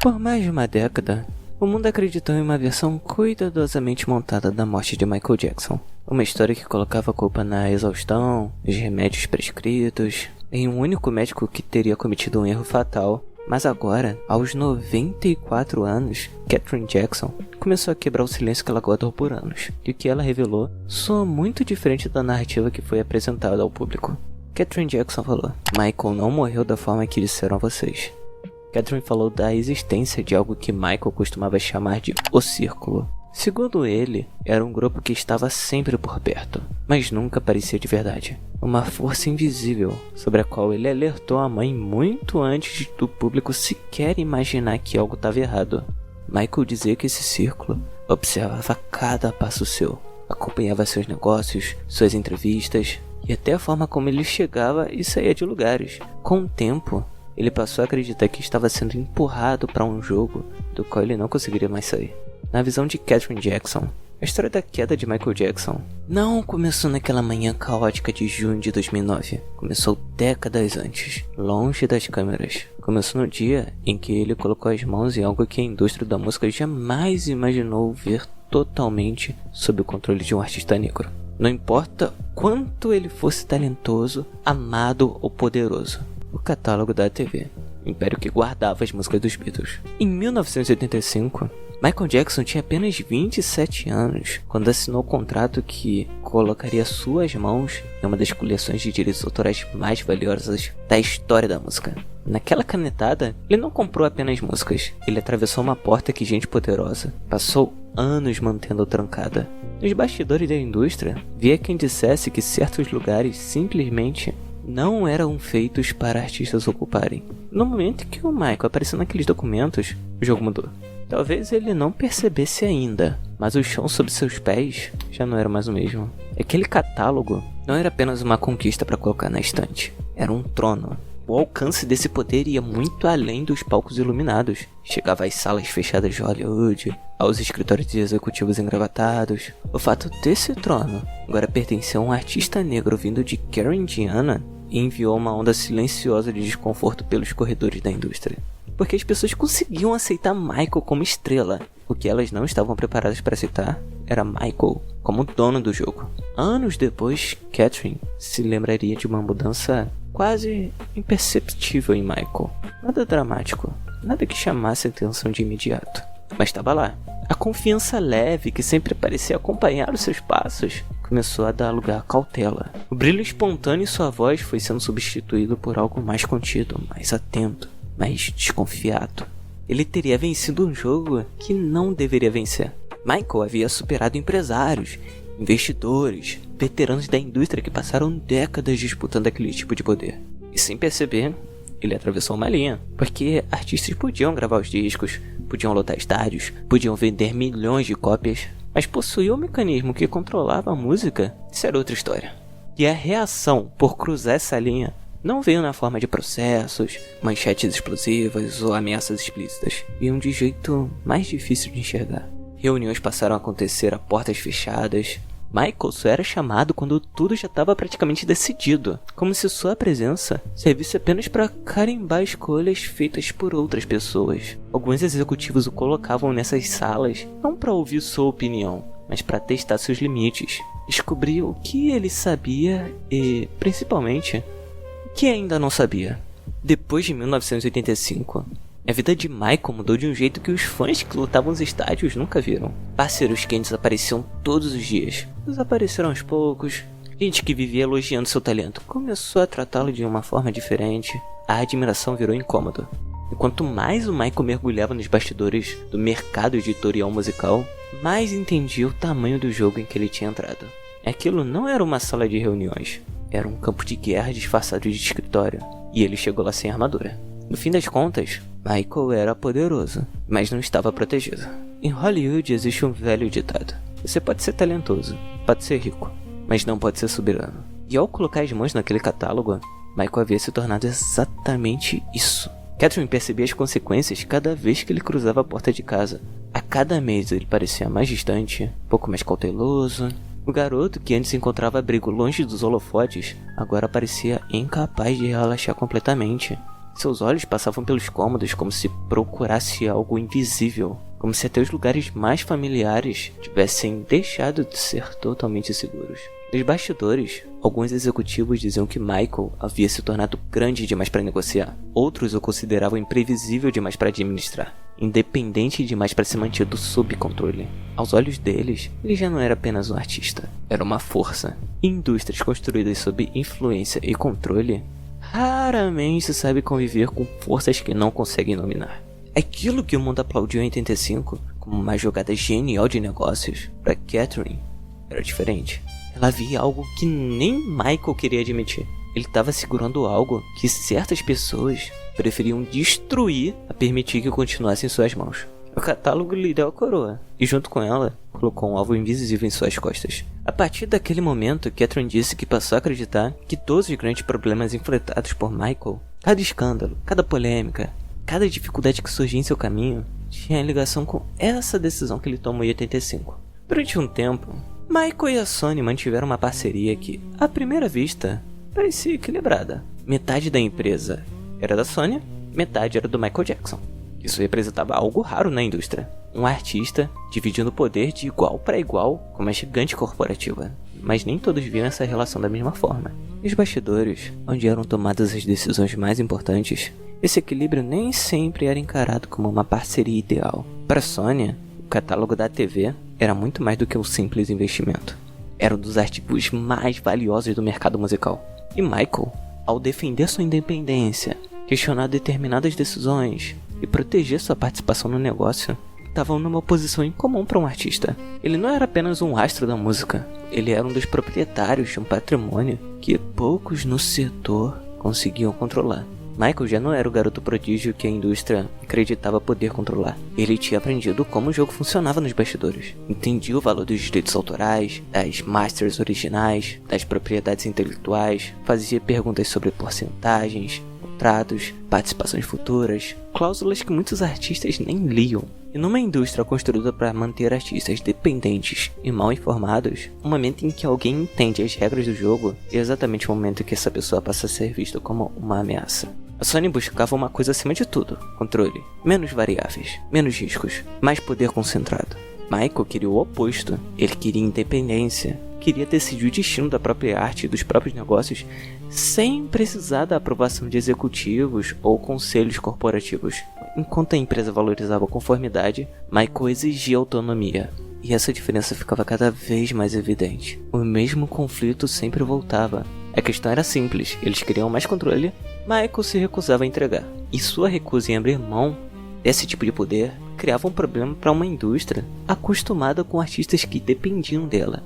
Por mais de uma década, o mundo acreditou em uma versão cuidadosamente montada da morte de Michael Jackson. Uma história que colocava a culpa na exaustão, os remédios prescritos, em um único médico que teria cometido um erro fatal. Mas agora, aos 94 anos, Catherine Jackson começou a quebrar o silêncio que ela guardou por anos. E o que ela revelou soa muito diferente da narrativa que foi apresentada ao público. Catherine Jackson falou: Michael não morreu da forma que disseram a vocês. Catherine falou da existência de algo que Michael costumava chamar de O Círculo. Segundo ele, era um grupo que estava sempre por perto, mas nunca parecia de verdade. Uma força invisível, sobre a qual ele alertou a mãe muito antes do público sequer imaginar que algo estava errado. Michael dizia que esse círculo observava cada passo seu, acompanhava seus negócios, suas entrevistas e até a forma como ele chegava e saía de lugares. Com o tempo, ele passou a acreditar que estava sendo empurrado para um jogo do qual ele não conseguiria mais sair. Na visão de Catherine Jackson, a história da queda de Michael Jackson não começou naquela manhã caótica de junho de 2009. Começou décadas antes, longe das câmeras. Começou no dia em que ele colocou as mãos em algo que a indústria da música jamais imaginou ver totalmente sob o controle de um artista negro. Não importa quanto ele fosse talentoso, amado ou poderoso. O catálogo da TV, o império que guardava as músicas dos Beatles. Em 1985, Michael Jackson tinha apenas 27 anos quando assinou o contrato que colocaria suas mãos em uma das coleções de direitos autorais mais valiosas da história da música. Naquela canetada, ele não comprou apenas músicas, ele atravessou uma porta que gente poderosa passou anos mantendo trancada. Nos bastidores da indústria, via quem dissesse que certos lugares simplesmente não eram feitos para artistas ocuparem. No momento que o Michael apareceu naqueles documentos, o jogo mudou. Talvez ele não percebesse ainda, mas o chão sob seus pés já não era mais o mesmo. Aquele catálogo não era apenas uma conquista para colocar na estante, era um trono. O alcance desse poder ia muito além dos palcos iluminados. Chegava às salas fechadas de Hollywood, aos escritórios de executivos engravatados. O fato desse trono agora pertencia a um artista negro vindo de Gary, Indiana, e enviou uma onda silenciosa de desconforto pelos corredores da indústria. Porque as pessoas conseguiam aceitar Michael como estrela. O que elas não estavam preparadas para aceitar era Michael como dono do jogo. Anos depois, Catherine se lembraria de uma mudança quase imperceptível em Michael. Nada dramático, nada que chamasse a atenção de imediato. Mas estava lá. A confiança leve que sempre parecia acompanhar os seus passos começou a dar lugar à cautela. O brilho espontâneo em sua voz foi sendo substituído por algo mais contido, mais atento, mais desconfiado. Ele teria vencido um jogo que não deveria vencer. Michael havia superado empresários, investidores, veteranos da indústria que passaram décadas disputando aquele tipo de poder. E sem perceber, ele atravessou uma linha, porque artistas podiam gravar os discos, podiam lotar estádios, podiam vender milhões de cópias, mas possuía um mecanismo que controlava a música, isso era outra história. E a reação por cruzar essa linha não veio na forma de processos, manchetes explosivas ou ameaças explícitas. Vinham de jeito mais difícil de enxergar. Reuniões passaram a acontecer a portas fechadas. Michael só era chamado quando tudo já estava praticamente decidido, como se sua presença servisse apenas para carimbar escolhas feitas por outras pessoas. Alguns executivos o colocavam nessas salas não para ouvir sua opinião, mas para testar seus limites, descobrir o que ele sabia e, principalmente, o que ainda não sabia. Depois de 1985, a vida de Michael mudou de um jeito que os fãs que lutavam nos estádios nunca viram. Parceiros quentes apareciam todos os dias. Desapareceram aos poucos. Gente que vivia elogiando seu talento começou a tratá-lo de uma forma diferente. A admiração virou incômodo. E quanto mais o Michael mergulhava nos bastidores do mercado editorial musical, mais entendia o tamanho do jogo em que ele tinha entrado. Aquilo não era uma sala de reuniões. Era um campo de guerra disfarçado de escritório. E ele chegou lá sem armadura. No fim das contas, Michael era poderoso, mas não estava protegido. Em Hollywood existe um velho ditado: você pode ser talentoso, pode ser rico, mas não pode ser soberano. E ao colocar as mãos naquele catálogo, Michael havia se tornado exatamente isso. Catherine percebia as consequências cada vez que ele cruzava a porta de casa. A cada mês ele parecia mais distante, um pouco mais cauteloso. O garoto que antes encontrava abrigo longe dos holofotes, agora parecia incapaz de relaxar completamente. Seus olhos passavam pelos cômodos como se procurasse algo invisível, como se até os lugares mais familiares tivessem deixado de ser totalmente seguros. Nos bastidores, alguns executivos diziam que Michael havia se tornado grande demais para negociar. Outros o consideravam imprevisível demais para administrar, independente demais para ser mantido sob controle. Aos olhos deles, ele já não era apenas um artista, era uma força. Indústrias construídas sob influência e controle raramente sabe conviver com forças que não conseguem dominar. Aquilo que o mundo aplaudiu em 85 como uma jogada genial de negócios, para Catherine era diferente. Ela via algo que nem Michael queria admitir. Ele estava segurando algo que certas pessoas preferiam destruir a permitir que continuasse em suas mãos. O catálogo lhe deu a coroa, e junto com ela, colocou um alvo invisível em suas costas. A partir daquele momento, Catherine disse que passou a acreditar que todos os grandes problemas enfrentados por Michael, cada escândalo, cada polêmica, cada dificuldade que surgia em seu caminho, tinha ligação com essa decisão que ele tomou em 85. Durante um tempo, Michael e a Sony mantiveram uma parceria que, à primeira vista, parecia equilibrada. Metade da empresa era da Sony, metade era do Michael Jackson. Isso representava algo raro na indústria. Um artista dividindo o poder de igual para igual com uma gigante corporativa. Mas nem todos viam essa relação da mesma forma. Nos bastidores, onde eram tomadas as decisões mais importantes, esse equilíbrio nem sempre era encarado como uma parceria ideal. Para Sony, o catálogo da TV era muito mais do que um simples investimento. Era um dos ativos mais valiosos do mercado musical. E Michael, ao defender sua independência, questionar determinadas decisões e proteger sua participação no negócio, estava numa posição incomum para um artista. Ele não era apenas um astro da música, ele era um dos proprietários de um patrimônio que poucos no setor conseguiam controlar. Michael já não era o garoto prodígio que a indústria acreditava poder controlar. Ele tinha aprendido como o jogo funcionava nos bastidores. Entendia o valor dos direitos autorais, das masters originais, das propriedades intelectuais, fazia perguntas sobre porcentagens, contratos, participações futuras, cláusulas que muitos artistas nem liam. E numa indústria construída para manter artistas dependentes e mal informados, o momento em que alguém entende as regras do jogo é exatamente o momento em que essa pessoa passa a ser vista como uma ameaça. A Sony buscava uma coisa acima de tudo: controle, menos variáveis, menos riscos, mais poder concentrado. Michael queria o oposto. Ele queria independência, queria decidir o destino da própria arte e dos próprios negócios sem precisar da aprovação de executivos ou conselhos corporativos. Enquanto a empresa valorizava a conformidade, Michael exigia autonomia. E essa diferença ficava cada vez mais evidente. O mesmo conflito sempre voltava. A questão era simples: eles queriam mais controle, Michael se recusava a entregar. E sua recusa em abrir mão desse tipo de poder criava um problema para uma indústria acostumada com artistas que dependiam dela.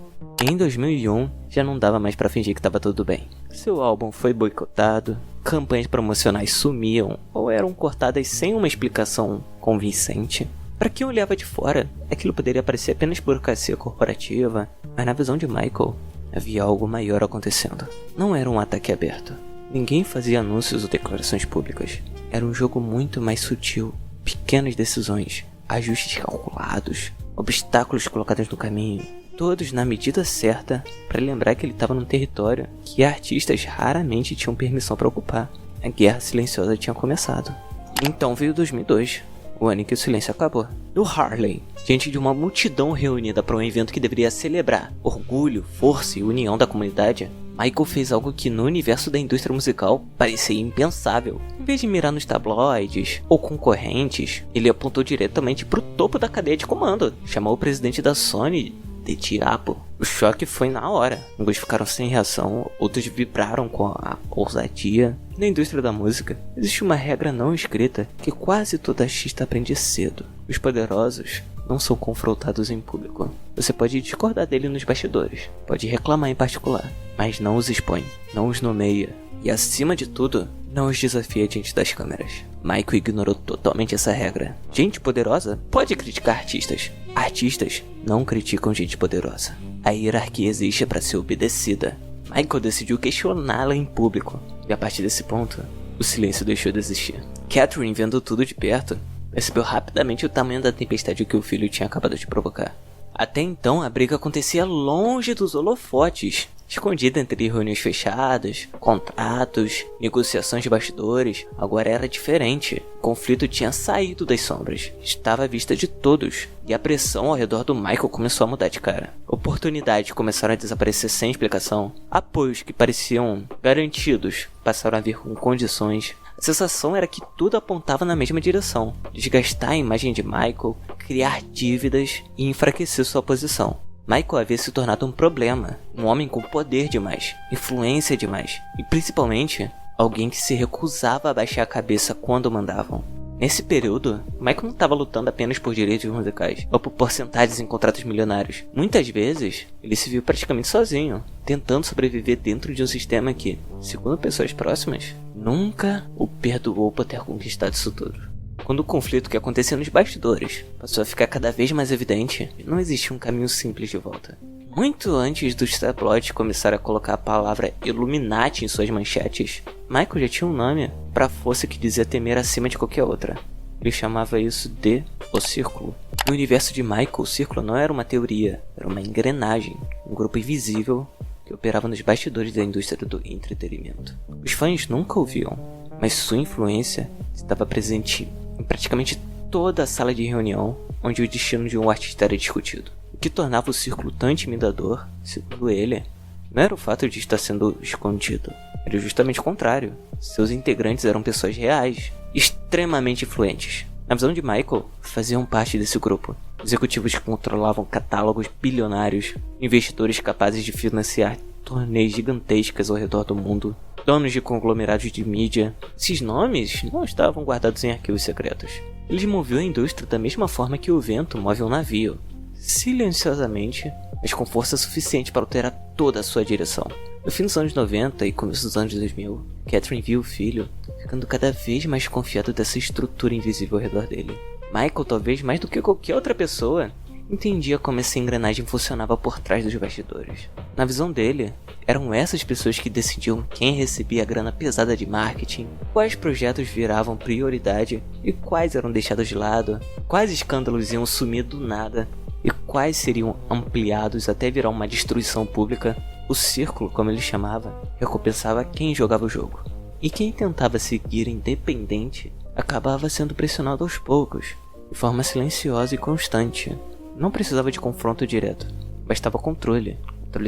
Em 2001, já não dava mais para fingir que estava tudo bem. Seu álbum foi boicotado, campanhas promocionais sumiam ou eram cortadas sem uma explicação convincente. Para quem olhava de fora, aquilo poderia parecer apenas burocracia corporativa, mas na visão de Michael, havia algo maior acontecendo. Não era um ataque aberto. Ninguém fazia anúncios ou declarações públicas. Era um jogo muito mais sutil. Pequenas decisões, ajustes calculados, obstáculos colocados no caminho, todos na medida certa para lembrar que ele estava num território que artistas raramente tinham permissão para ocupar. A guerra silenciosa tinha começado. Então veio 2002, o ano em que o silêncio acabou. No Harlem, diante de uma multidão reunida para um evento que deveria celebrar orgulho, força e união da comunidade, Michael fez algo que no universo da indústria musical parecia impensável. Em vez de mirar nos tabloides ou concorrentes, ele apontou diretamente para o topo da cadeia de comando. Chamou o presidente da Sony de diabo. O choque foi na hora. Alguns ficaram sem reação, outros vibraram com a ousadia. Na indústria da música, existe uma regra não escrita que quase todo artista aprende cedo. Os poderosos não são confrontados em público. Você pode discordar dele nos bastidores, pode reclamar em particular, mas não os expõe, não os nomeia e, acima de tudo, não os desafia diante das câmeras. Michael ignorou totalmente essa regra. Gente poderosa pode criticar artistas. Artistas não criticam gente poderosa. A hierarquia existe para ser obedecida. Michael decidiu questioná-la em público, e a partir desse ponto, o silêncio deixou de existir. Catherine, vendo tudo de perto, percebeu rapidamente o tamanho da tempestade que o filho tinha acabado de provocar. Até então, a briga acontecia longe dos holofotes. escondida entre reuniões fechadas, contratos, negociações de bastidores, agora era diferente. O conflito tinha saído das sombras, estava à vista de todos, e a pressão ao redor do Michael começou a mudar de cara. Oportunidades começaram a desaparecer sem explicação, apoios que pareciam garantidos passaram a vir com condições. A sensação era que tudo apontava na mesma direção: desgastar a imagem de Michael, criar dívidas e enfraquecer sua posição. Michael havia se tornado um problema, um homem com poder demais, influência demais, e principalmente, alguém que se recusava a baixar a cabeça quando mandavam. Nesse período, Michael não estava lutando apenas por direitos musicais, ou por porcentagens em contratos milionários. Muitas vezes, ele se viu praticamente sozinho, tentando sobreviver dentro de um sistema que, segundo pessoas próximas, nunca o perdoou por ter conquistado isso tudo. Quando o conflito que acontecia nos bastidores passou a ficar cada vez mais evidente, não existia um caminho simples de volta. Muito antes dos tabloides começarem a colocar a palavra Illuminati em suas manchetes, Michael já tinha um nome para a força que dizia temer acima de qualquer outra. Ele chamava isso de O Círculo. No universo de Michael, o Círculo não era uma teoria, era uma engrenagem, um grupo invisível que operava nos bastidores da indústria do entretenimento. Os fãs nunca o viam, mas sua influência estava presente em praticamente toda a sala de reunião onde o destino de um artista era discutido. O que tornava o círculo tão intimidador, segundo ele, não era o fato de estar sendo escondido, era justamente o contrário. Seus integrantes eram pessoas reais, extremamente influentes. Na visão de Michael, faziam parte desse grupo. Executivos que controlavam catálogos bilionários, investidores capazes de financiar turnês gigantescas ao redor do mundo, donos de conglomerados de mídia. Esses nomes não estavam guardados em arquivos secretos. Eles moviam a indústria da mesma forma que o vento move um navio, silenciosamente, mas com força suficiente para alterar toda a sua direção. No fim dos anos 90 e começo dos anos 2000, Catherine viu o filho ficando cada vez mais confiado dessa estrutura invisível ao redor dele. Michael, talvez mais do que qualquer outra pessoa, entendia como essa engrenagem funcionava por trás dos bastidores. Na visão dele, eram essas pessoas que decidiam quem recebia a grana pesada de marketing, quais projetos viravam prioridade e quais eram deixados de lado, quais escândalos iam sumir do nada e quais seriam ampliados até virar uma destruição pública. O círculo, como ele chamava, recompensava quem jogava o jogo. E quem tentava seguir independente acabava sendo pressionado aos poucos, de forma silenciosa e constante. Não precisava de confronto direto, bastava controle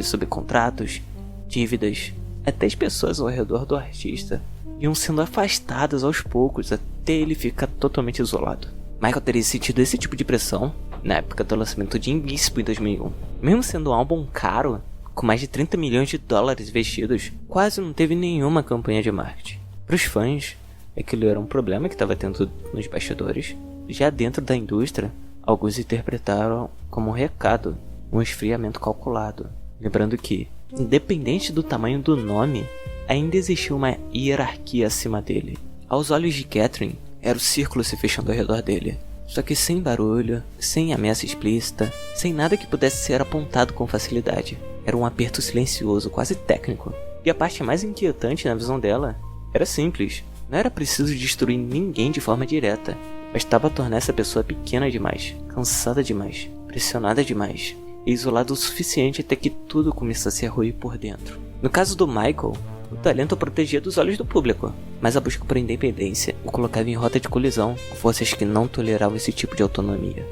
sobre contratos, dívidas, até as pessoas ao redor do artista iam sendo afastadas aos poucos até ele ficar totalmente isolado. Michael teria sentido esse tipo de pressão na época do lançamento de Invincible em 2001. Mesmo sendo um álbum caro, com mais de 30 milhões de dólares investidos, quase não teve nenhuma campanha de marketing. Para os fãs, aquilo era um problema que estava tendo nos bastidores. Já dentro da indústria, alguns interpretaram como um recado, um esfriamento calculado. Lembrando que, independente do tamanho do nome, ainda existia uma hierarquia acima dele. Aos olhos de Catherine, era o círculo se fechando ao redor dele. Só que sem barulho, sem ameaça explícita, sem nada que pudesse ser apontado com facilidade. Era um aperto silencioso, quase técnico. E a parte mais inquietante na visão dela era simples. Não era preciso destruir ninguém de forma direta. Bastava tornar essa pessoa pequena demais, cansada demais, pressionada demais, e isolada o suficiente até que tudo começasse a ruir por dentro. No caso do Michael, o talento o protegia dos olhos do público, mas a busca por independência o colocava em rota de colisão com forças que não toleravam esse tipo de autonomia.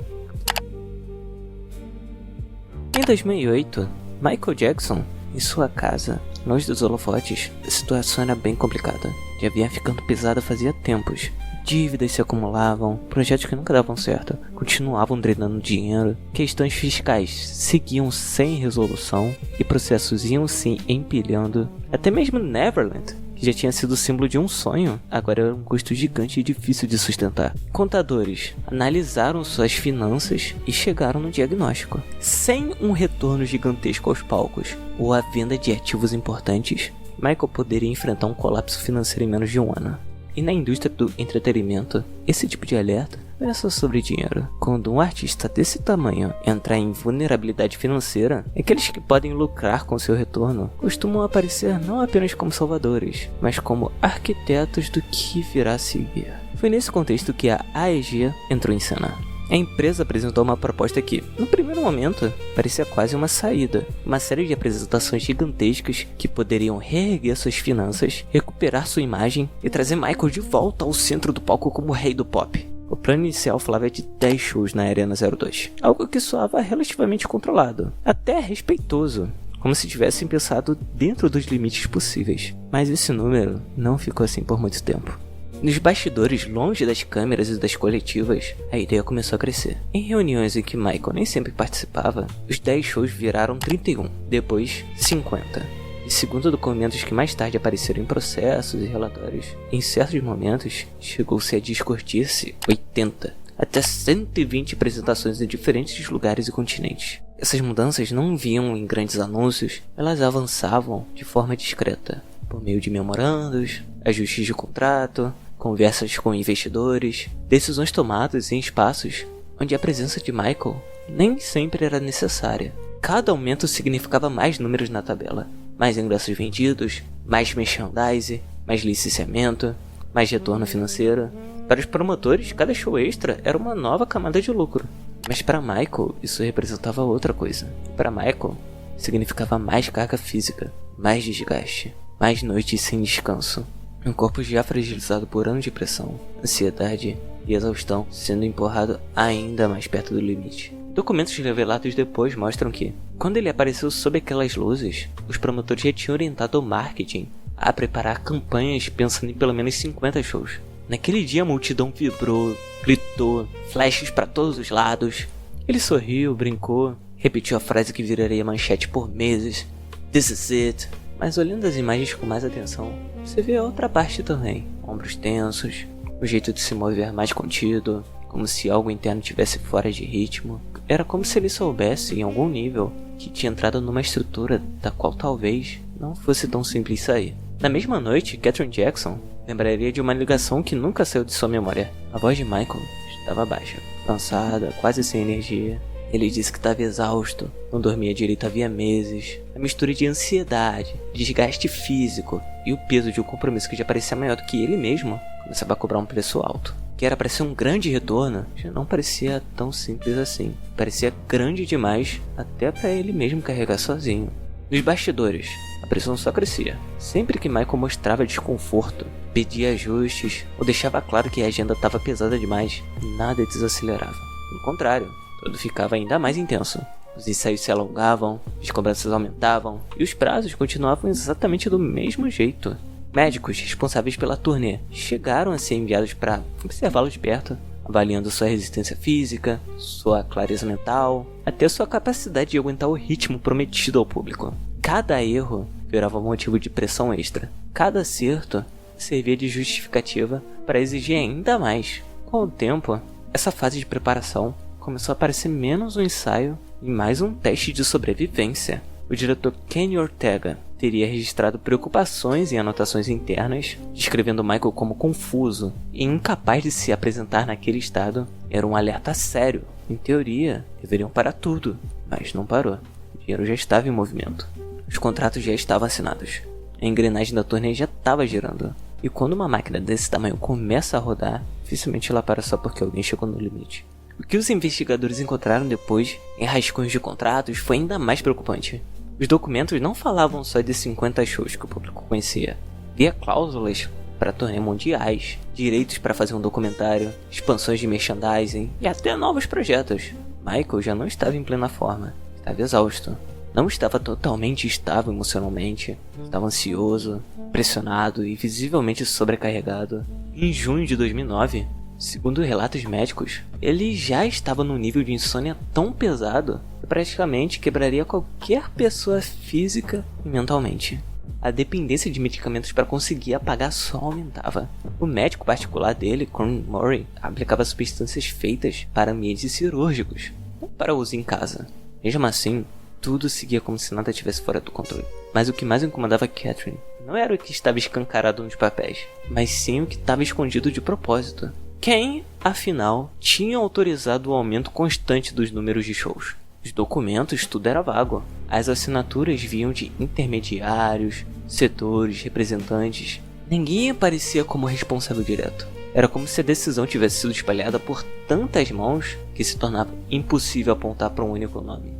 Em 2008, Michael Jackson, em sua casa, longe dos holofotes, a situação era bem complicada. Já vinha ficando pesada fazia tempos. Dívidas se acumulavam, projetos que nunca davam certo continuavam drenando dinheiro, questões fiscais seguiam sem resolução e processos iam se empilhando. Até mesmo Neverland, que já tinha sido símbolo de um sonho, agora era um custo gigante e difícil de sustentar. Contadores analisaram suas finanças e chegaram no diagnóstico: sem um retorno gigantesco aos palcos ou a venda de ativos importantes, Michael poderia enfrentar um colapso financeiro em menos de um ano. E na indústria do entretenimento, esse tipo de alerta não é só sobre dinheiro. Quando um artista desse tamanho entrar em vulnerabilidade financeira, aqueles que podem lucrar com seu retorno costumam aparecer não apenas como salvadores, mas como arquitetos do que virá a seguir. Foi nesse contexto que a AEG entrou em cena. A empresa apresentou uma proposta que, no primeiro momento, parecia quase uma saída. Uma série de apresentações gigantescas que poderiam reerguer suas finanças, recuperar sua imagem e trazer Michael de volta ao centro do palco como o rei do pop. O plano inicial falava de 10 shows na Arena 02, algo que soava relativamente controlado, até respeitoso, como se tivessem pensado dentro dos limites possíveis. Mas esse número não ficou assim por muito tempo. Nos bastidores, longe das câmeras e das coletivas, a ideia começou a crescer. Em reuniões em que Michael nem sempre participava, os 10 shows viraram 31, depois 50. E segundo documentos que mais tarde apareceram em processos e relatórios, em certos momentos chegou-se a discutir-se 80, até 120 apresentações em diferentes lugares e continentes. Essas mudanças não vinham em grandes anúncios, elas avançavam de forma discreta, por meio de memorandos, ajustes de contrato, conversas com investidores, decisões tomadas em espaços onde a presença de Michael nem sempre era necessária. Cada aumento significava mais números na tabela, mais ingressos vendidos, mais merchandise, mais licenciamento, mais retorno financeiro. Para os promotores, cada show extra era uma nova camada de lucro. Mas para Michael, isso representava outra coisa. Para Michael, significava mais carga física, mais desgaste, mais noites sem descanso. Um corpo já fragilizado por anos de pressão, ansiedade e exaustão, sendo empurrado ainda mais perto do limite. Documentos revelados depois mostram que, quando ele apareceu sob aquelas luzes, os promotores já tinham orientado o marketing a preparar campanhas pensando em pelo menos 50 shows. Naquele dia a multidão vibrou, gritou, flashes para todos os lados. Ele sorriu, brincou, repetiu a frase que viraria manchete por meses: "This is it." Mas olhando as imagens com mais atenção, você vê a outra parte também. Ombros tensos, o jeito de se mover mais contido, como se algo interno estivesse fora de ritmo. Era como se ele soubesse, em algum nível, que tinha entrado numa estrutura da qual talvez não fosse tão simples sair. Na mesma noite, Katherine Jackson lembraria de uma ligação que nunca saiu de sua memória. A voz de Michael estava baixa, cansada, quase sem energia. Ele disse que estava exausto, não dormia direito havia meses. A mistura de ansiedade, desgaste físico e o peso de um compromisso que já parecia maior do que ele mesmo começava a cobrar um preço alto. Que era para ser um grande retorno, já não parecia tão simples assim. Parecia grande demais até para ele mesmo carregar sozinho. Nos bastidores, a pressão só crescia. Sempre que Michael mostrava desconforto, pedia ajustes ou deixava claro que a agenda estava pesada demais, nada desacelerava. Pelo contrário, tudo ficava ainda mais intenso. Os ensaios se alongavam, as cobranças aumentavam e os prazos continuavam exatamente do mesmo jeito. Médicos responsáveis pela turnê chegaram a ser enviados para observá-lo de perto, avaliando sua resistência física, sua clareza mental, até sua capacidade de aguentar o ritmo prometido ao público. Cada erro virava motivo de pressão extra. Cada acerto servia de justificativa para exigir ainda mais. Com o tempo, essa fase de preparação começou a parecer menos um ensaio e mais um teste de sobrevivência. O diretor Kenny Ortega teria registrado preocupações em anotações internas, descrevendo Michael como confuso e incapaz de se apresentar naquele estado. Era um alerta sério. Em teoria, deveriam parar tudo, mas não parou. O dinheiro já estava em movimento. Os contratos já estavam assinados. A engrenagem da turnê já estava girando. E quando uma máquina desse tamanho começa a rodar, dificilmente ela para só porque alguém chegou no limite. O que os investigadores encontraram depois, em rascunhos de contratos, foi ainda mais preocupante. Os documentos não falavam só de 50 shows que o público conhecia. Havia cláusulas para turnê mundiais, direitos para fazer um documentário, expansões de merchandising e até novos projetos. Michael já não estava em plena forma, estava exausto. Não estava totalmente estável emocionalmente, estava ansioso, pressionado e visivelmente sobrecarregado. Em junho de 2009, segundo relatos médicos, ele já estava num nível de insônia tão pesado que praticamente quebraria qualquer pessoa física e mentalmente. A dependência de medicamentos para conseguir apagar só aumentava. O médico particular dele, Conn Murray, aplicava substâncias feitas para ambientes cirúrgicos, não para uso em casa. Mesmo assim, tudo seguia como se nada estivesse fora do controle. Mas o que mais incomodava Katherine não era o que estava escancarado nos papéis, mas sim o que estava escondido de propósito. Quem, afinal, tinha autorizado o aumento constante dos números de shows? Os documentos, tudo era vago. As assinaturas vinham de intermediários, setores, representantes. Ninguém aparecia como responsável direto. Era como se a decisão tivesse sido espalhada por tantas mãos que se tornava impossível apontar para um único nome.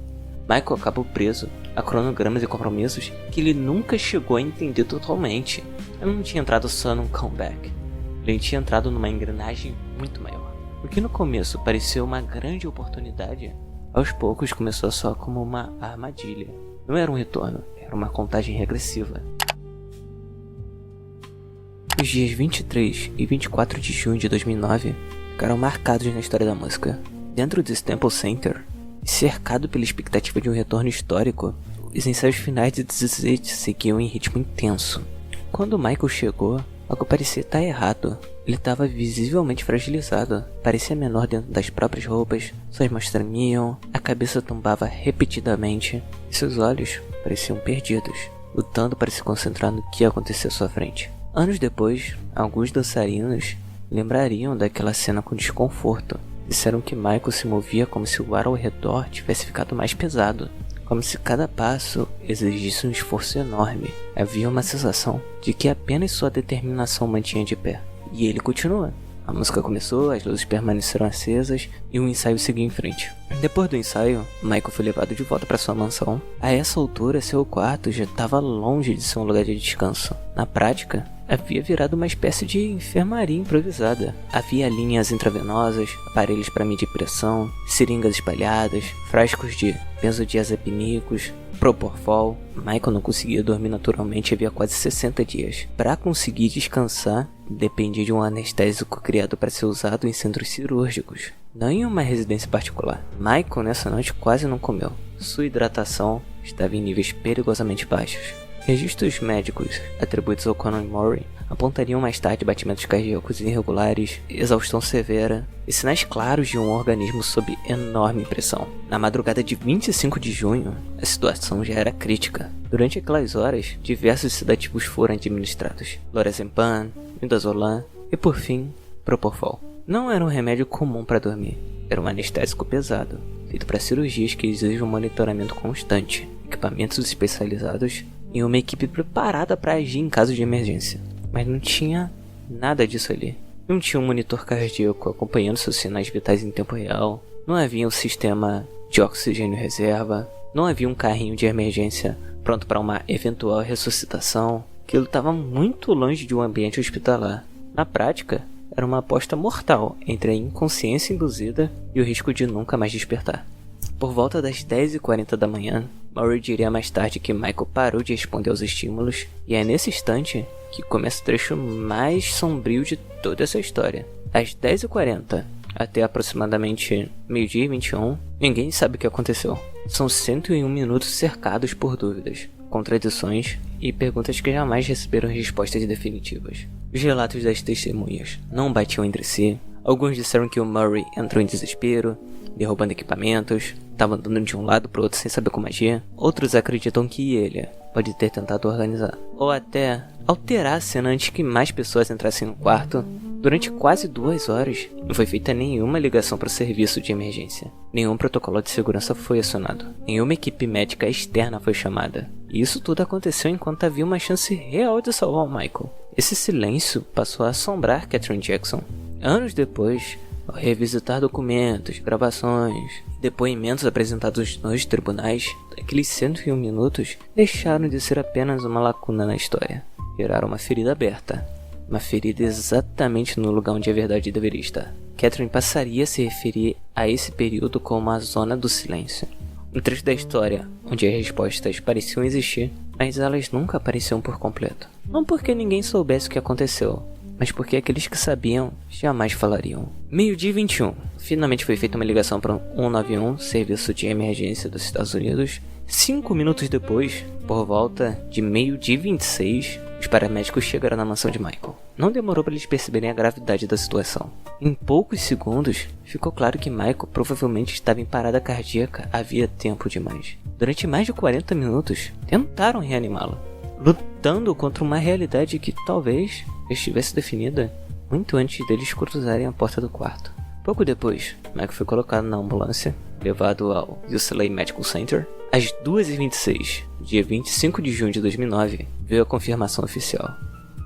Michael acabou preso a cronogramas e compromissos que ele nunca chegou a entender totalmente. Ele não tinha entrado só num comeback, ele tinha entrado numa engrenagem muito maior. O que no começo parecia uma grande oportunidade, aos poucos começou só como uma armadilha. Não era um retorno, era uma contagem regressiva. Os dias 23 e 24 de junho de 2009 ficaram marcados na história da música. Dentro do Staples Center, cercado pela expectativa de um retorno histórico, os ensaios finais de This Is It seguiam em ritmo intenso. Quando Michael chegou, algo parecia estar errado. Ele estava visivelmente fragilizado, parecia menor dentro das próprias roupas, suas mãos tremiam, a cabeça tombava repetidamente e seus olhos pareciam perdidos, lutando para se concentrar no que acontecia à sua frente. Anos depois, alguns dançarinos lembrariam daquela cena com desconforto. Disseram que Michael se movia como se o ar ao redor tivesse ficado mais pesado, como se cada passo exigisse um esforço enorme. Havia uma sensação de que apenas sua determinação mantinha de pé. E ele continua. A música começou, as luzes permaneceram acesas e o ensaio seguiu em frente. Depois do ensaio, Michael foi levado de volta para sua mansão. A essa altura, seu quarto já estava longe de ser um lugar de descanso. Na prática, havia virado uma espécie de enfermaria improvisada. Havia linhas intravenosas, aparelhos para medir pressão, seringas espalhadas, frascos de benzodiazepínicos, Propofol. Michael não conseguia dormir naturalmente havia quase 60 dias. Para conseguir descansar, dependia de um anestésico criado para ser usado em centros cirúrgicos, não em uma residência particular. Michael nessa noite quase não comeu. Sua hidratação estava em níveis perigosamente baixos. Registros médicos atribuídos ao Conan Murray apontariam mais tarde batimentos cardíacos irregulares, exaustão severa e sinais claros de um organismo sob enorme pressão. Na madrugada de 25 de junho, a situação já era crítica. Durante aquelas horas, diversos sedativos foram administrados: lorazepam, midazolam e, por fim, Propofol. Não era um remédio comum para dormir, era um anestésico pesado, feito para cirurgias que exigem um monitoramento constante, equipamentos especializados e uma equipe preparada para agir em caso de emergência. Mas não tinha nada disso ali. Não tinha um monitor cardíaco acompanhando seus sinais vitais em tempo real, não havia um sistema de oxigênio reserva, não havia um carrinho de emergência pronto para uma eventual ressuscitação. Aquilo estava muito longe de um ambiente hospitalar. Na prática, era uma aposta mortal entre a inconsciência induzida e o risco de nunca mais despertar. Por volta das 10h40 da manhã, Murray diria mais tarde que Michael parou de responder aos estímulos, e é nesse instante que começa o trecho mais sombrio de toda essa história. Às 10h40 até aproximadamente meio-dia e 21, ninguém sabe o que aconteceu. São 101 minutos cercados por dúvidas, contradições e perguntas que jamais receberam respostas definitivas. Os relatos das testemunhas não batiam entre si. Alguns disseram que o Murray entrou em desespero, derrubando equipamentos, estava andando de um lado para o outro sem saber como agir. Outros acreditam que ele pode ter tentado organizar, ou até alterar a cena antes que mais pessoas entrassem no quarto. Durante quase 2 horas, não foi feita nenhuma ligação para o serviço de emergência. Nenhum protocolo de segurança foi acionado. Nenhuma equipe médica externa foi chamada. E isso tudo aconteceu enquanto havia uma chance real de salvar o Michael. Esse silêncio passou a assombrar Katherine Jackson. Anos depois, ao revisitar documentos, gravações e depoimentos apresentados nos tribunais, aqueles 101 minutos deixaram de ser apenas uma lacuna na história. Viraram uma ferida aberta. Uma ferida exatamente no lugar onde a verdade deveria estar. Katherine passaria a se referir a esse período como a Zona do Silêncio. Um trecho da história onde as respostas pareciam existir, mas elas nunca apareciam por completo. Não porque ninguém soubesse o que aconteceu, mas porque aqueles que sabiam jamais falariam. Meio-dia 21. Finalmente foi feita uma ligação para o 191, serviço de emergência dos Estados Unidos. 5 minutos depois, por volta de meio-dia 26, os paramédicos chegaram na mansão de Michael. Não demorou para eles perceberem a gravidade da situação. Em poucos segundos, ficou claro que Michael provavelmente estava em parada cardíaca havia tempo demais. Durante mais de 40 minutos, tentaram reanimá-lo, lutando contra uma realidade que talvez estivesse definida muito antes deles cruzarem a porta do quarto. Pouco depois, Michael foi colocado na ambulância, levado ao UCLA Medical Center. Às 2h26, dia 25 de junho de 2009, veio a confirmação oficial.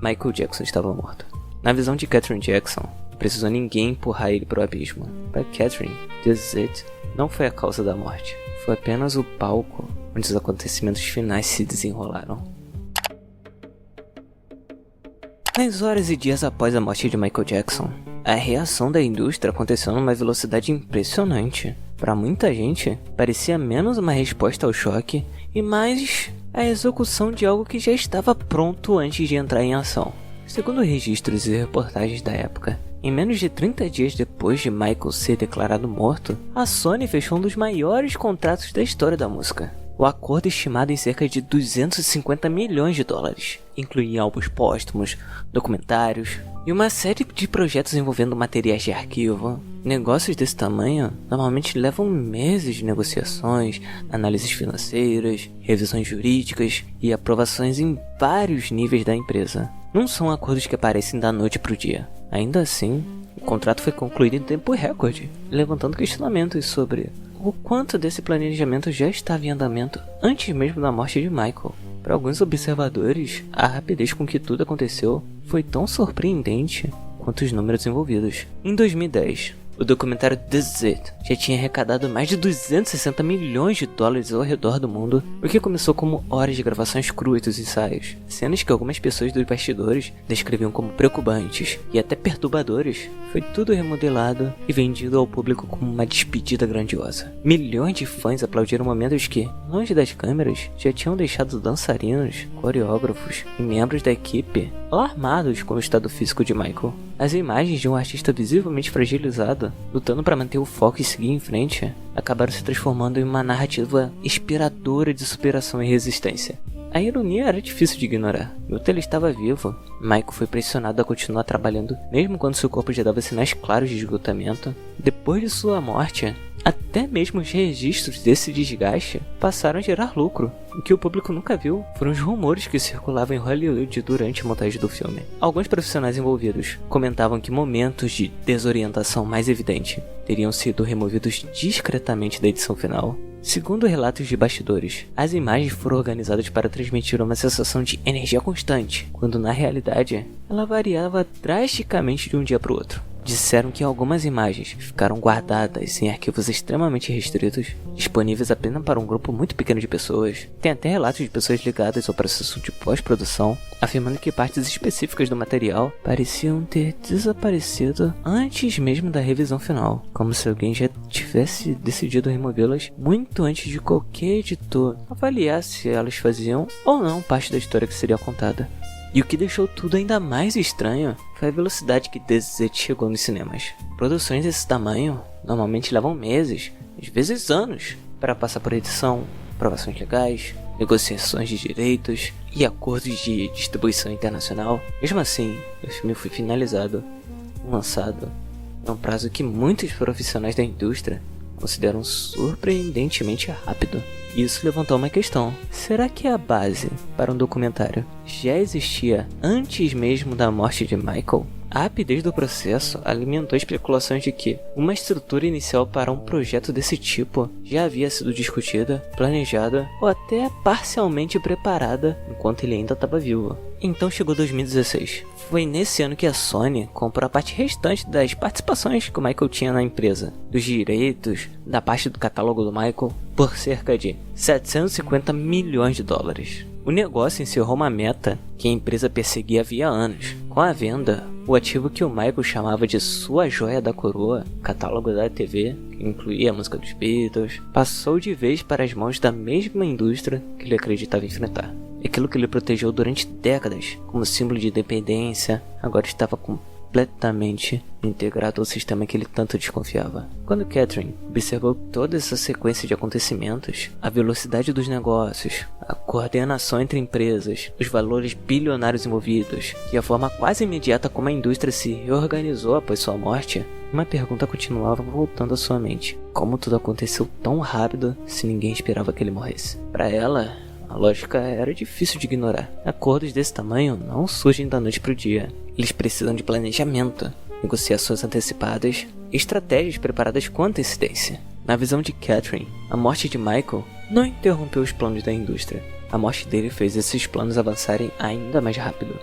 Michael Jackson estava morto. Na visão de Catherine Jackson, não precisou ninguém empurrar ele para o abismo. Para Catherine, This Is It não foi a causa da morte, foi apenas o palco onde os acontecimentos finais se desenrolaram. Nas horas e dias após a morte de Michael Jackson, a reação da indústria aconteceu numa velocidade impressionante. Para muita gente, parecia menos uma resposta ao choque e mais a execução de algo que já estava pronto antes de entrar em ação. Segundo registros e reportagens da época, em menos de 30 dias depois de Michael ser declarado morto, a Sony fechou um dos maiores contratos da história da música. O acordo, estimado em cerca de 250 milhões de dólares, incluía álbuns póstumos, documentários e uma série de projetos envolvendo materiais de arquivo. Negócios desse tamanho normalmente levam meses de negociações, análises financeiras, revisões jurídicas e aprovações em vários níveis da empresa. Não são acordos que aparecem da noite para o dia. Ainda assim, o contrato foi concluído em tempo recorde, levantando questionamentos sobre o quanto desse planejamento já estava em andamento antes mesmo da morte de Michael. Para alguns observadores, a rapidez com que tudo aconteceu foi tão surpreendente quanto os números envolvidos. Em 2010, o documentário This Is It já tinha arrecadado mais de 260 milhões de dólares ao redor do mundo, o que começou como horas de gravações cruas dos ensaios, cenas que algumas pessoas dos bastidores descreviam como preocupantes e até perturbadoras. Foi tudo remodelado e vendido ao público como uma despedida grandiosa. Milhões de fãs aplaudiram momentos que, longe das câmeras, já tinham deixado dançarinos, coreógrafos e membros da equipe alarmados com o estado físico de Michael. As imagens de um artista visivelmente fragilizado, lutando para manter o foco e seguir em frente, acabaram se transformando em uma narrativa inspiradora de superação e resistência. A ironia era difícil de ignorar. Enquanto ele estava vivo, Michael foi pressionado a continuar trabalhando, mesmo quando seu corpo já dava sinais claros de esgotamento. Depois de sua morte, até mesmo os registros desse desgaste passaram a gerar lucro. O que o público nunca viu foram os rumores que circulavam em Hollywood durante a montagem do filme. Alguns profissionais envolvidos comentavam que momentos de desorientação mais evidente teriam sido removidos discretamente da edição final. Segundo relatos de bastidores, as imagens foram organizadas para transmitir uma sensação de energia constante, quando na realidade ela variava drasticamente de um dia para o outro. Disseram que algumas imagens ficaram guardadas em arquivos extremamente restritos, disponíveis apenas para um grupo muito pequeno de pessoas. Tem até relatos de pessoas ligadas ao processo de pós-produção, afirmando que partes específicas do material pareciam ter desaparecido antes mesmo da revisão final, como se alguém já tivesse decidido removê-las muito antes de qualquer editor avaliar se elas faziam ou não parte da história que seria contada. E o que deixou tudo ainda mais estranho foi a velocidade que This Is It chegou nos cinemas. Produções desse tamanho normalmente levam meses, às vezes anos, para passar por edição, aprovações legais, negociações de direitos e acordos de distribuição internacional. Mesmo assim, o filme foi finalizado e lançado em um prazo que muitos profissionais da indústria consideram surpreendentemente rápido. Isso levantou uma questão: será que a base para um documentário já existia antes mesmo da morte de Michael? A rapidez do processo alimentou especulações de que uma estrutura inicial para um projeto desse tipo já havia sido discutida, planejada ou até parcialmente preparada enquanto ele ainda estava vivo. Então chegou 2016. Foi nesse ano que a Sony comprou a parte restante das participações que o Michael tinha na empresa, dos direitos, da parte do catálogo do Michael, por cerca de 750 milhões de dólares. O negócio encerrou uma meta que a empresa perseguia havia anos. Com a venda, o ativo que o Michael chamava de sua joia da coroa, o catálogo da TV, que incluía a música dos Beatles, passou de vez para as mãos da mesma indústria que ele acreditava enfrentar. Aquilo que ele protegeu durante décadas como símbolo de independência, agora estava completamente integrado ao sistema que ele tanto desconfiava. Quando Catherine observou toda essa sequência de acontecimentos, a velocidade dos negócios, a coordenação entre empresas, os valores bilionários envolvidos e a forma quase imediata como a indústria se reorganizou após sua morte, uma pergunta continuava voltando à sua mente: como tudo aconteceu tão rápido se ninguém esperava que ele morresse? Para ela, a lógica era difícil de ignorar. Acordos desse tamanho não surgem da noite para o dia. Eles precisam de planejamento, negociações antecipadas e estratégias preparadas com antecedência. Na visão de Catherine, a morte de Michael não interrompeu os planos da indústria. A morte dele fez esses planos avançarem ainda mais rápido.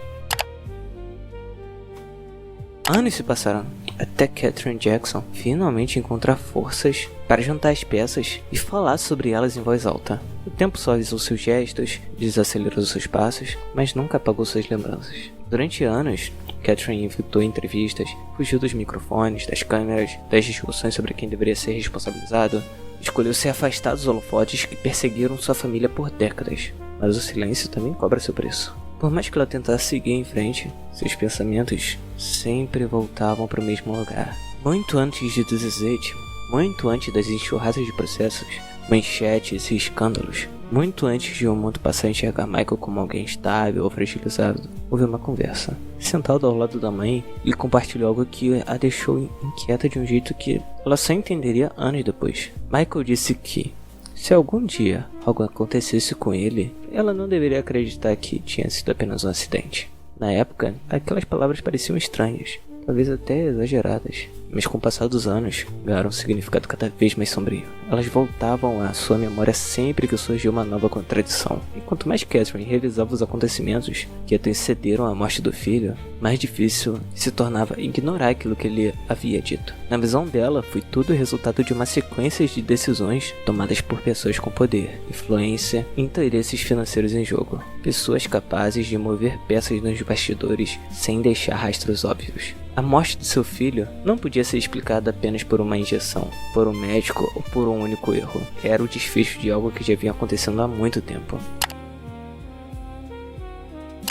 Anos se passaram até Catherine Jackson finalmente encontrar forças para juntar as peças e falar sobre elas em voz alta. O tempo suavizou seus gestos, desacelerou seus passos, mas nunca apagou suas lembranças. Durante anos, Catherine evitou entrevistas, fugiu dos microfones, das câmeras, das discussões sobre quem deveria ser responsabilizado, escolheu se afastar dos holofotes que perseguiram sua família por décadas. Mas o silêncio também cobra seu preço. Por mais que ela tentasse seguir em frente, seus pensamentos sempre voltavam para o mesmo lugar. Muito antes de This Is It, muito antes das enxurradas de processos, manchetes e escândalos, muito antes de o mundo passar a enxergar Michael como alguém estável ou fragilizado, houve uma conversa. Sentado ao lado da mãe, ele compartilhou algo que a deixou inquieta de um jeito que ela só entenderia anos depois. Michael disse que, se algum dia algo acontecesse com ele, ela não deveria acreditar que tinha sido apenas um acidente. Na época, aquelas palavras pareciam estranhas, talvez até exageradas, mas com o passar dos anos, ganharam um significado cada vez mais sombrio. Elas voltavam à sua memória sempre que surgiu uma nova contradição. E quanto mais Catherine revisava os acontecimentos que antecederam a morte do filho, mais difícil se tornava ignorar aquilo que ele havia dito. Na visão dela, foi tudo resultado de uma sequência de decisões tomadas por pessoas com poder, influência e interesses financeiros em jogo. Pessoas capazes de mover peças nos bastidores sem deixar rastros óbvios. A morte de seu filho não podia ser explicada apenas por uma injeção, por um médico ou por um único erro. Era o desfecho de algo que já vinha acontecendo há muito tempo.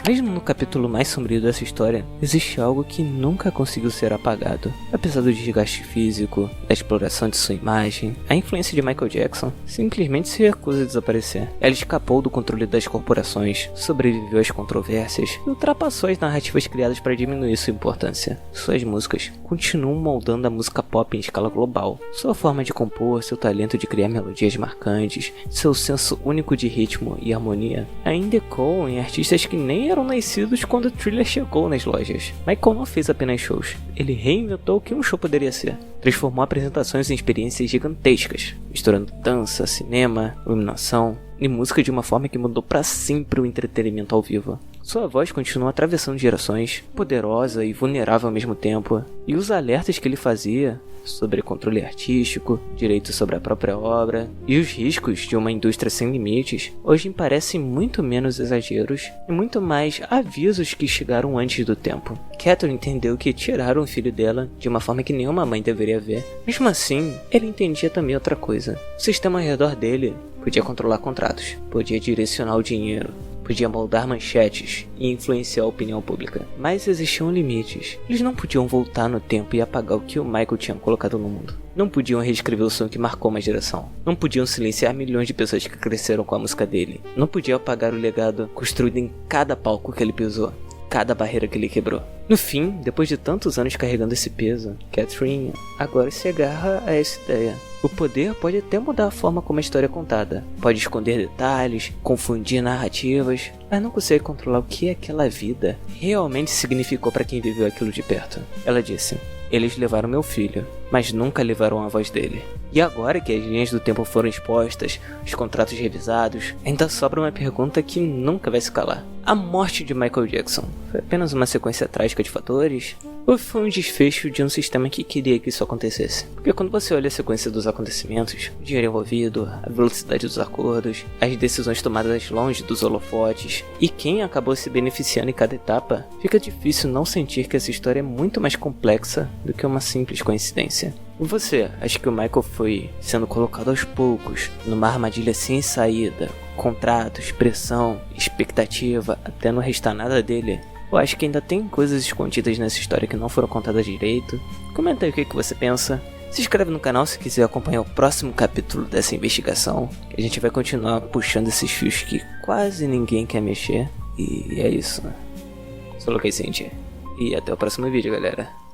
Mesmo no capítulo mais sombrio dessa história, existe algo que nunca conseguiu ser apagado. Apesar do desgaste físico, da exploração de sua imagem, a influência de Michael Jackson simplesmente se recusa a desaparecer. Ela escapou do controle das corporações, sobreviveu às controvérsias e ultrapassou as narrativas criadas para diminuir sua importância. Suas músicas continuam moldando a música pop em escala global. Sua forma de compor, seu talento de criar melodias marcantes, seu senso único de ritmo e harmonia ainda ecoam em artistas que nem eram nascidos quando o Thriller chegou nas lojas. Michael não fez apenas shows, ele reinventou o que um show poderia ser. Transformou apresentações em experiências gigantescas, misturando dança, cinema, iluminação e música de uma forma que mudou para sempre o entretenimento ao vivo. Sua voz continua atravessando gerações, poderosa e vulnerável ao mesmo tempo, e os alertas que ele fazia sobre controle artístico, direito sobre a própria obra e os riscos de uma indústria sem limites, hoje me parecem muito menos exageros e muito mais avisos que chegaram antes do tempo. Catherine entendeu que tiraram o filho dela de uma forma que nenhuma mãe deveria ver. Mesmo assim, ele entendia também outra coisa. O sistema ao redor dele podia controlar contratos, podia direcionar o dinheiro, podia moldar manchetes e influenciar a opinião pública. Mas existiam limites. Eles não podiam voltar no tempo e apagar o que o Michael tinha colocado no mundo. Não podiam reescrever o som que marcou uma geração. Não podiam silenciar milhões de pessoas que cresceram com a música dele. Não podiam apagar o legado construído em cada palco que ele pisou, cada barreira que ele quebrou. No fim, depois de tantos anos carregando esse peso, Catherine agora se agarra a essa ideia. O poder pode até mudar a forma como a história é contada. Pode esconder detalhes, confundir narrativas, mas não consegue controlar o que aquela vida realmente significou para quem viveu aquilo de perto. Ela disse: "Eles levaram meu filho, mas nunca levaram a voz dele. E agora que as linhas do tempo foram expostas, os contratos revisados, ainda sobra uma pergunta que nunca vai se calar. A morte de Michael Jackson foi apenas uma sequência trágica de fatores? Ou foi um desfecho de um sistema que queria que isso acontecesse? Porque quando você olha a sequência dos acontecimentos, o dinheiro envolvido, a velocidade dos acordos, as decisões tomadas longe dos holofotes e quem acabou se beneficiando em cada etapa, fica difícil não sentir que essa história é muito mais complexa do que uma simples coincidência. E você, acha que o Michael foi sendo colocado aos poucos, numa armadilha sem saída, contratos, pressão, expectativa, até não restar nada dele? Ou acho que ainda tem coisas escondidas nessa história que não foram contadas direito? Comenta aí o que você pensa. Se inscreve no canal se quiser acompanhar o próximo capítulo dessa investigação. Que a gente vai continuar puxando esses fios que quase ninguém quer mexer. E é isso. Sou Lucas Cinti. E até o próximo vídeo, galera.